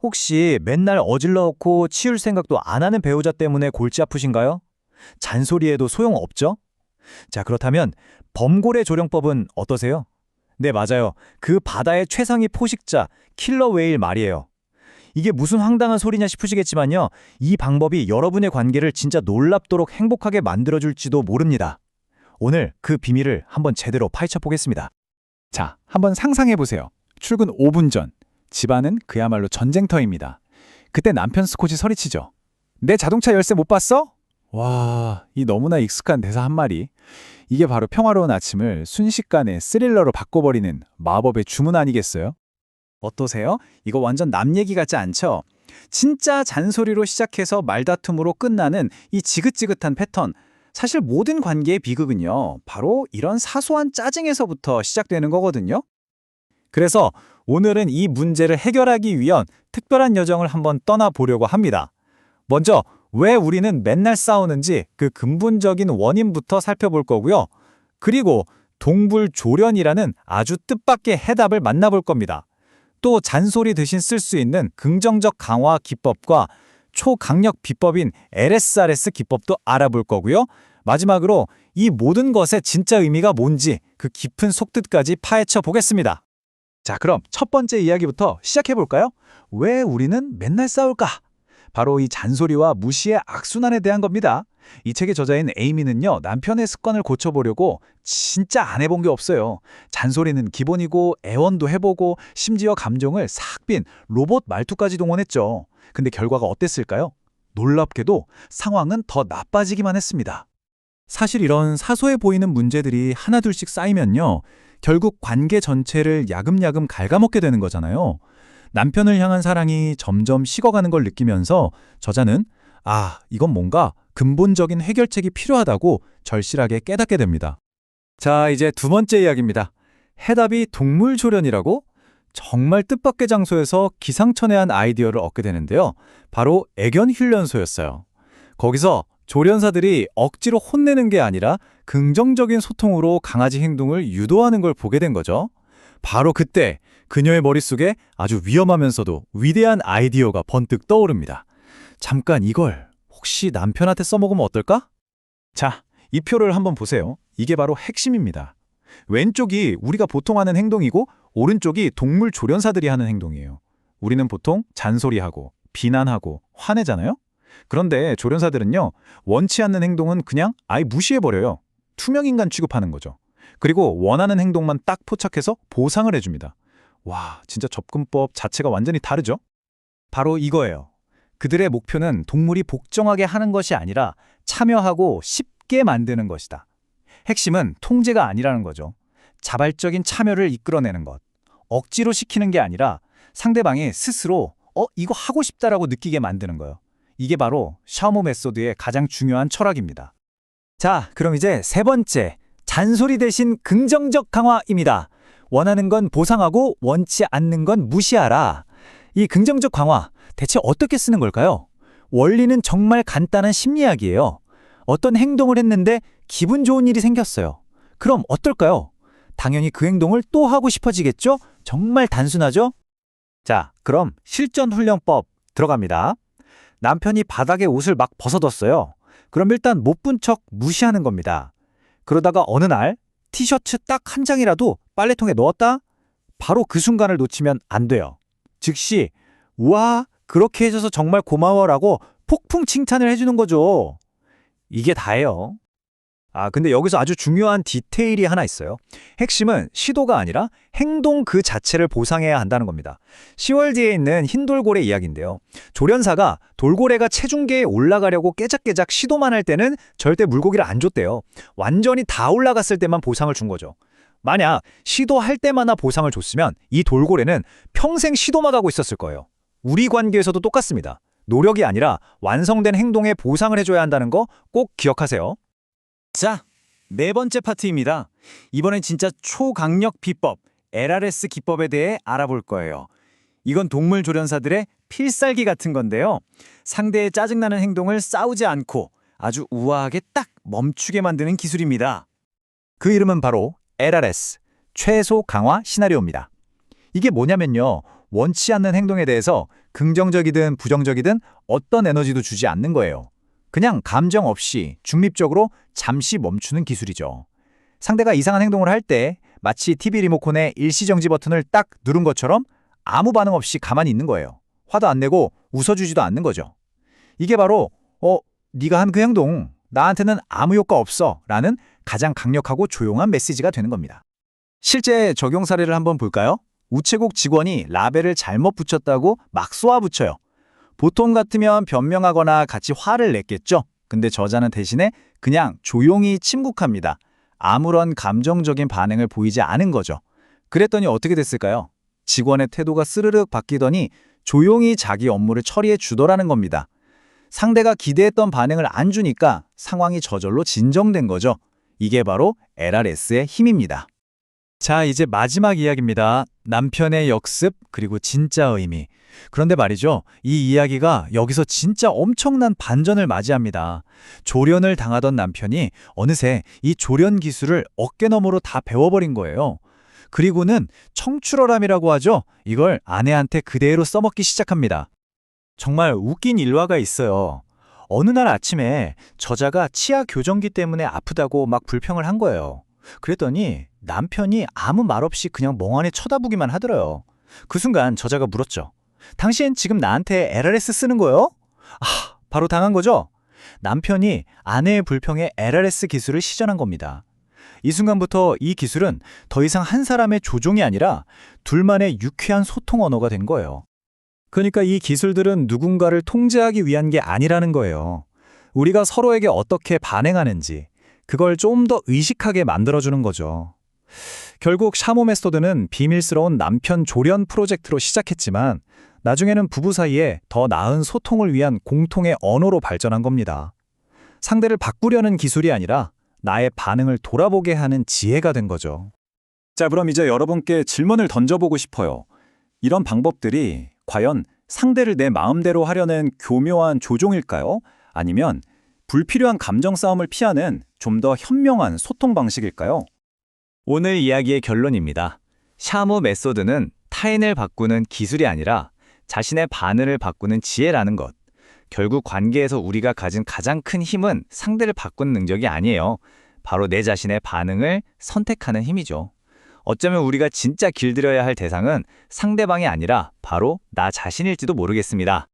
혹시 맨날 어질러놓고 치울 생각도 안 하는 배우자 때문에 골치 아프신가요? 잔소리해도 소용없죠? 자, 그렇다면 범고래 조령법은 어떠세요? 네, 맞아요. 그 바다의 최상위 포식자, 킬러 웨일 말이에요. 이게 무슨 황당한 소리냐 싶으시겠지만요. 이 방법이 여러분의 관계를 진짜 놀랍도록 행복하게 만들어줄지도 모릅니다. 오늘 그 비밀을 한번 제대로 파헤쳐 보겠습니다. 자, 한번 상상해보세요. 출근 5분 전, 집안은 그야말로 전쟁터입니다. 그때 남편 스콧이 소리치죠. 내 자동차 열쇠 못 봤어? 와, 이 너무나 익숙한 대사 한 마리. 이게 바로 평화로운 아침을 순식간에 스릴러로 바꿔버리는 마법의 주문 아니겠어요? 어떠세요? 이거 완전 남 얘기 같지 않죠? 진짜 잔소리로 시작해서 말다툼으로 끝나는 이 지긋지긋한 패턴. 사실 모든 관계의 비극은요, 바로 이런 사소한 짜증에서부터 시작되는 거거든요. 그래서 오늘은 이 문제를 해결하기 위한 특별한 여정을 한번 떠나보려고 합니다. 먼저 왜 우리는 맨날 싸우는지 그 근본적인 원인부터 살펴볼 거고요. 그리고 동불조련이라는 아주 뜻밖의 해답을 만나볼 겁니다. 또 잔소리 대신 쓸 수 있는 긍정적 강화 기법과 초강력 비법인 LSRS 기법도 알아볼 거고요. 마지막으로 이 모든 것의 진짜 의미가 뭔지 그 깊은 속뜻까지 파헤쳐 보겠습니다. 자, 그럼 첫 번째 이야기부터 시작해 볼까요? 왜 우리는 맨날 싸울까? 바로 이 잔소리와 무시의 악순환에 대한 겁니다. 이 책의 저자인 에이미는요, 남편의 습관을 고쳐보려고 진짜 안 해본 게 없어요. 잔소리는 기본이고 애원도 해보고 심지어 감정을 싹 빈 로봇 말투까지 동원했죠. 근데 결과가 어땠을까요? 놀랍게도 상황은 더 나빠지기만 했습니다. 사실 이런 사소해 보이는 문제들이 하나둘씩 쌓이면요, 결국 관계 전체를 야금야금 갉아먹게 되는 거잖아요. 남편을 향한 사랑이 점점 식어가는 걸 느끼면서 저자는 이건 뭔가 근본적인 해결책이 필요하다고 절실하게 깨닫게 됩니다. 자, 이제 두 번째 이야기입니다. 해답이 동물조련이라고? 정말 뜻밖의 장소에서 기상천외한 아이디어를 얻게 되는데요. 바로 애견훈련소였어요. 거기서 조련사들이 억지로 혼내는 게 아니라 긍정적인 소통으로 강아지 행동을 유도하는 걸 보게 된 거죠. 바로 그때 그녀의 머릿속에 아주 위험하면서도 위대한 아이디어가 번뜩 떠오릅니다. 잠깐 이걸 혹시 남편한테 써먹으면 어떨까? 자, 이 표를 한번 보세요. 이게 바로 핵심입니다. 왼쪽이 우리가 보통 하는 행동이고 오른쪽이 동물 조련사들이 하는 행동이에요. 우리는 보통 잔소리하고 비난하고 화내잖아요? 그런데 조련사들은요, 원치 않는 행동은 그냥 아예 무시해버려요. 투명인간 취급하는 거죠. 그리고 원하는 행동만 딱 포착해서 보상을 해줍니다. 와, 진짜 접근법 자체가 완전히 다르죠? 바로 이거예요. 그들의 목표는 동물이 복종하게 하는 것이 아니라 참여하고 쉽게 만드는 것이다. 핵심은 통제가 아니라는 거죠. 자발적인 참여를 이끌어내는 것. 억지로 시키는 게 아니라 상대방이 스스로 이거 하고 싶다라고 느끼게 만드는 거예요. 이게 바로 샤오모 메소드의 가장 중요한 철학입니다. 자, 그럼 이제 세 번째, 잔소리 대신 긍정적 강화입니다. 원하는 건 보상하고 원치 않는 건 무시하라. 이 긍정적 강화, 대체 어떻게 쓰는 걸까요? 원리는 정말 간단한 심리학이에요. 어떤 행동을 했는데 기분 좋은 일이 생겼어요. 그럼 어떨까요? 당연히 그 행동을 또 하고 싶어지겠죠? 정말 단순하죠? 자, 그럼 실전 훈련법 들어갑니다. 남편이 바닥에 옷을 막 벗어뒀어요. 그럼 일단 못 본 척 무시하는 겁니다. 그러다가 어느 날 티셔츠 딱 한 장이라도 빨래통에 넣었다? 바로 그 순간을 놓치면 안 돼요. 즉시 우와, 그렇게 해줘서 정말 고마워라고 폭풍 칭찬을 해주는 거죠. 이게 다예요. 근데 여기서 아주 중요한 디테일이 하나 있어요. 핵심은 시도가 아니라 행동 그 자체를 보상해야 한다는 겁니다. 시월드에 있는 흰 돌고래 이야기인데요. 조련사가 돌고래가 체중계에 올라가려고 깨작깨작 시도만 할 때는 절대 물고기를 안 줬대요. 완전히 다 올라갔을 때만 보상을 준 거죠. 만약 시도할 때마다 보상을 줬으면 이 돌고래는 평생 시도만 하고 있었을 거예요. 우리 관계에서도 똑같습니다. 노력이 아니라 완성된 행동에 보상을 해줘야 한다는 거 꼭 기억하세요. 자, 네 번째 파트입니다. 이번엔 진짜 초강력 비법, LRS 기법에 대해 알아볼 거예요. 이건 동물 조련사들의 필살기 같은 건데요. 상대의 짜증나는 행동을 싸우지 않고 아주 우아하게 딱 멈추게 만드는 기술입니다. 그 이름은 바로 LRS, 최소 강화 시나리오입니다. 이게 뭐냐면요. 원치 않는 행동에 대해서 긍정적이든 부정적이든 어떤 에너지도 주지 않는 거예요. 그냥 감정 없이 중립적으로 잠시 멈추는 기술이죠. 상대가 이상한 행동을 할 때 마치 TV 리모컨의 일시정지 버튼을 딱 누른 것처럼 아무 반응 없이 가만히 있는 거예요. 화도 안 내고 웃어주지도 않는 거죠. 이게 바로 네가 한 그 행동 나한테는 아무 효과 없어 라는 가장 강력하고 조용한 메시지가 되는 겁니다. 실제 적용 사례를 한번 볼까요? 우체국 직원이 라벨을 잘못 붙였다고 막 쏘아붙여요. 보통 같으면 변명하거나 같이 화를 냈겠죠. 근데 저자는 대신에 그냥 조용히 침묵합니다. 아무런 감정적인 반응을 보이지 않은 거죠. 그랬더니 어떻게 됐을까요? 직원의 태도가 스르륵 바뀌더니 조용히 자기 업무를 처리해 주더라는 겁니다. 상대가 기대했던 반응을 안 주니까 상황이 저절로 진정된 거죠. 이게 바로 LRS의 힘입니다. 자, 이제 마지막 이야기입니다. 남편의 역습, 그리고 진짜 의미. 그런데 말이죠, 이 이야기가 여기서 진짜 엄청난 반전을 맞이합니다. 조련을 당하던 남편이 어느새 이 조련 기술을 어깨너머로 다 배워버린 거예요. 그리고는 청출어람이라고 하죠. 이걸 아내한테 그대로 써먹기 시작합니다. 정말 웃긴 일화가 있어요. 어느 날 아침에 저자가 치아 교정기 때문에 아프다고 막 불평을 한 거예요. 그랬더니 남편이 아무 말 없이 그냥 멍하니 쳐다보기만 하더래요. 그 순간 저자가 물었죠. 당신 지금 나한테 LRS 쓰는 거요? 바로 당한 거죠? 남편이 아내의 불평에 LRS 기술을 시전한 겁니다. 이 순간부터 이 기술은 더 이상 한 사람의 조종이 아니라 둘만의 유쾌한 소통 언어가 된 거예요. 그러니까 이 기술들은 누군가를 통제하기 위한 게 아니라는 거예요. 우리가 서로에게 어떻게 반응하는지, 그걸 좀 더 의식하게 만들어주는 거죠. 결국 샤모 메소드는 비밀스러운 남편 조련 프로젝트로 시작했지만 나중에는 부부 사이에 더 나은 소통을 위한 공통의 언어로 발전한 겁니다. 상대를 바꾸려는 기술이 아니라 나의 반응을 돌아보게 하는 지혜가 된 거죠. 자, 그럼 이제 여러분께 질문을 던져보고 싶어요. 이런 방법들이 과연 상대를 내 마음대로 하려는 교묘한 조종일까요? 아니면 불필요한 감정 싸움을 피하는 좀 더 현명한 소통 방식일까요? 오늘 이야기의 결론입니다. 샤모 메소드는 타인을 바꾸는 기술이 아니라 자신의 반응을 바꾸는 지혜라는 것. 결국 관계에서 우리가 가진 가장 큰 힘은 상대를 바꾸는 능력이 아니에요. 바로 내 자신의 반응을 선택하는 힘이죠. 어쩌면 우리가 진짜 길들여야 할 대상은 상대방이 아니라 바로 나 자신일지도 모르겠습니다.